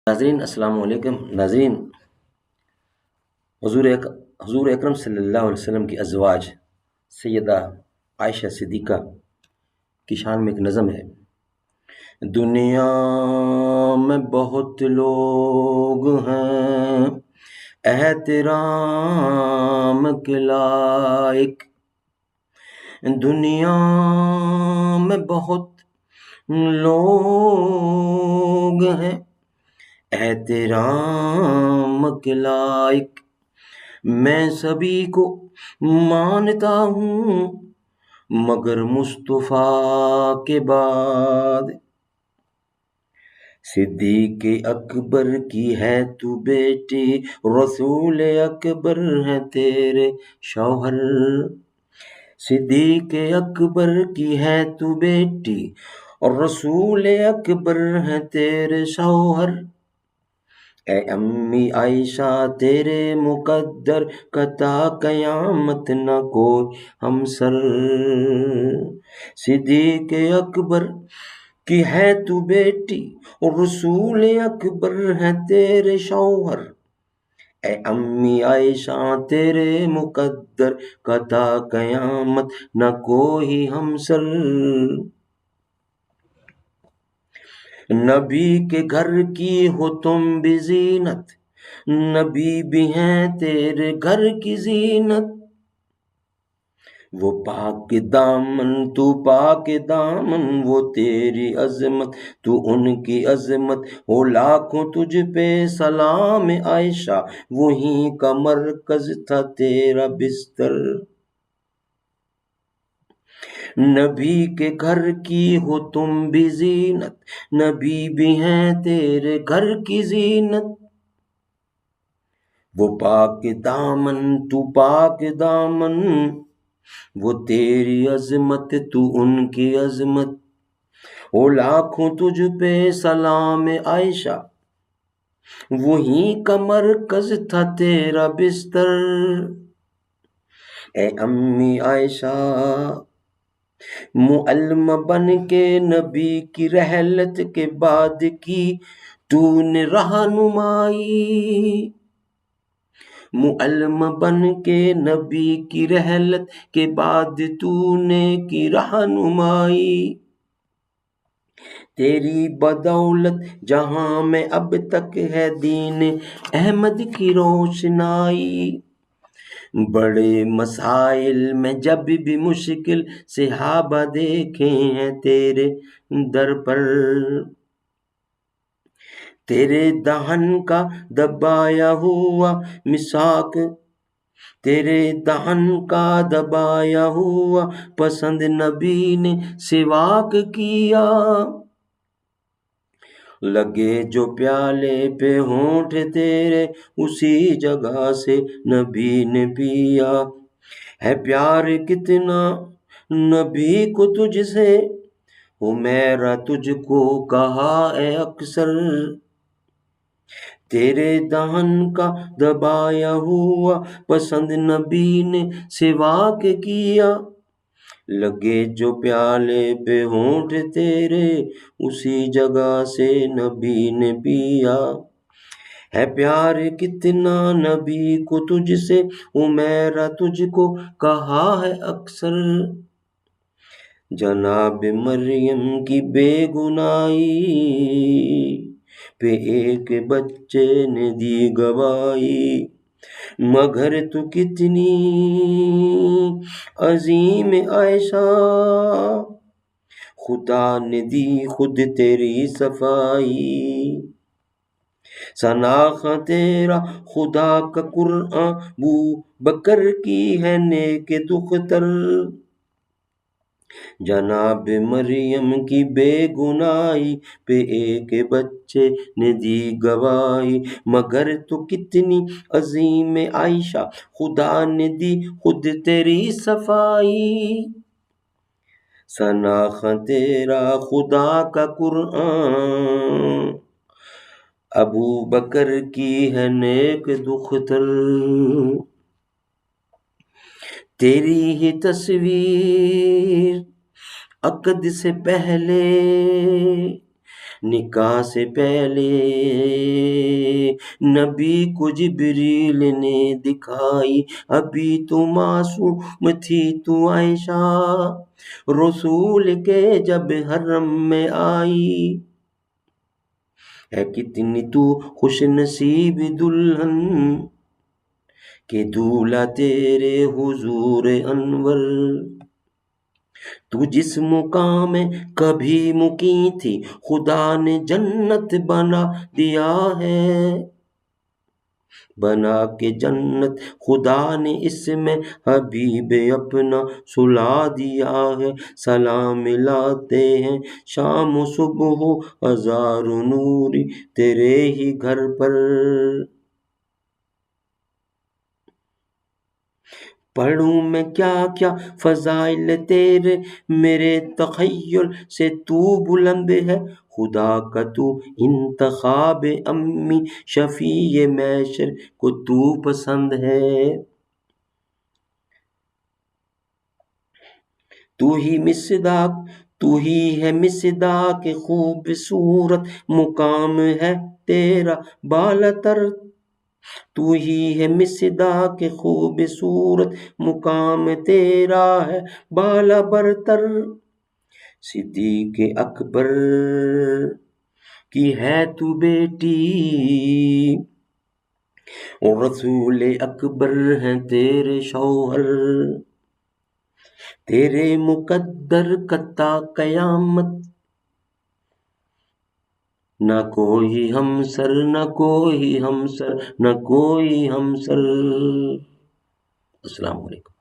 ناظرین السلام علیکم ناظرین حضور اکرم صلی اللہ علیہ وسلم کی ازواج سیدہ عائشہ صدیقہ کی شان میں ایک نظم ہے۔ دنیا میں بہت لوگ ہیں احترام کے لائق، دنیا میں بہت لوگ ہیں احترام کے لائق، میں سبھی کو مانتا ہوں مگر مصطفیٰ کے بعد۔ صدیق اکبر کی ہے تو بیٹی، رسول اکبر ہے تیرے شوہر۔ صدیق اکبر کی ہے تو بیٹی اور رسول اکبر ہے تیرے شوہر۔ اے امی عائشہ تیرے مقدر کا تا قیامت نہ کوئی ہمسر۔ صدیق اکبر کی ہے تو بیٹی اور رسول اکبر ہے تیرے شوہر۔ اے امی عائشہ تیرے مقدر کا تا قیامت نہ کوئی ہمسر۔ نبی کے گھر کی ہو تم بھی زینت، نبی بھی ہیں تیرے گھر کی زینت۔ وہ پاک دامن تو پاک دامن، وہ تیری عظمت تو ان کی عظمت، ہو لاکھوں تجھ پہ سلام عائشہ، وہیں کا مرکز تھا تیرا بستر۔ نبی کے گھر کی ہو تم بھی زینت، نبی بھی ہیں تیرے گھر کی زینت۔ وہ پاک دامن تو پاک دامن، وہ تیری عظمت تو ان کی عظمت، او لاکھوں تجھ پہ سلام عائشہ، وہیں کا مرکز تھا تیرا بستر۔ اے امی عائشہ معلم بن کے نبی کی رحلت کے بعد کی تو نے رہنمائی، معلم بن کے نبی کی رحلت کے بعد تو نے کی رہنمائی۔ تیری بدولت جہاں میں اب تک ہے دین احمد کی روشنائی، بڑے مسائل میں جب بھی مشکل صحابہ دیکھے ہیں تیرے در پر۔ تیرے دہن کا دبایا ہوا مسواک، تیرے دہن کا دبایا ہوا پسند نبی نے سواک کیا، لگے جو پیالے پہ ہونٹ تیرے اسی جگہ سے نبی نے پیا۔ ہے پیار کتنا نبی کو تجھ سے، میرا تجھ کو کہا ہے اکثر، تیرے دہن کا دبایا ہوا پسند نبی نے سواک کیا، لگے جو پیالے پہ ہونٹ تیرے اسی جگہ سے نبی نے پیا۔ ہے پیار کتنا نبی کو تجھ سے، میرا تجھ کو کہا ہے اکثر، جناب مریم کی بے گناہی پہ ایک بچے نے دی گواہی، مگر تو کتنی عظیم عائشہ، خدا نے دی خود تیری صفائی، ثنا تیرا خدا کا قرآن ابو بکر کی ہے نیک دختر، جناب مریم کی بے گناہی پہ ایک بچے نے دی گواہی، مگر تو کتنی عظیم عائشہ، خدا نے دی خود تیری صفائی، ثنا تیرا خدا کا قرآن ابو بکر کی ہے نیک دختر۔ تیری ہی تصویر عقد سے پہلے، نکاح سے پہلے نبی کو جبریل نے دکھائی، ابھی تو معصوم تھی تو عائشہ، رسول کے جب حرم میں آئی، ہے کتنی تو خوش نصیب دلہن کہ دولہا تیرے حضور انور، تو جس مقام میں کبھی مقیم تھی خدا نے جنت بنا دیا ہے، بنا کے جنت خدا نے اس میں حبیب اپنا سلا دیا ہے، سلام ملاتے ہیں شام و صبح و ہزار نوری تیرے ہی گھر پر، پڑھوں میں کیا کیا فضائل تیرے، میرے تخیل سے تو بلند ہے، خدا کا تو انتخاب امی شفیع محشر کو تو پسند ہے، تو ہی ہے مصداق خوبصورت مقام ہے تیرا بالا تر، تو ہی ہے مصداق خوبصورت مقام تیرا ہے بالا برتر، صدیق اکبر کی ہے تو بیٹی اور رسول اکبر ہیں تیرے شوہر، تیرے مقدر کا تا قیامت نہ کوئی ہمسر، نہ کوئی ہمسر، نہ کوئی ہمسر۔ السلام علیکم۔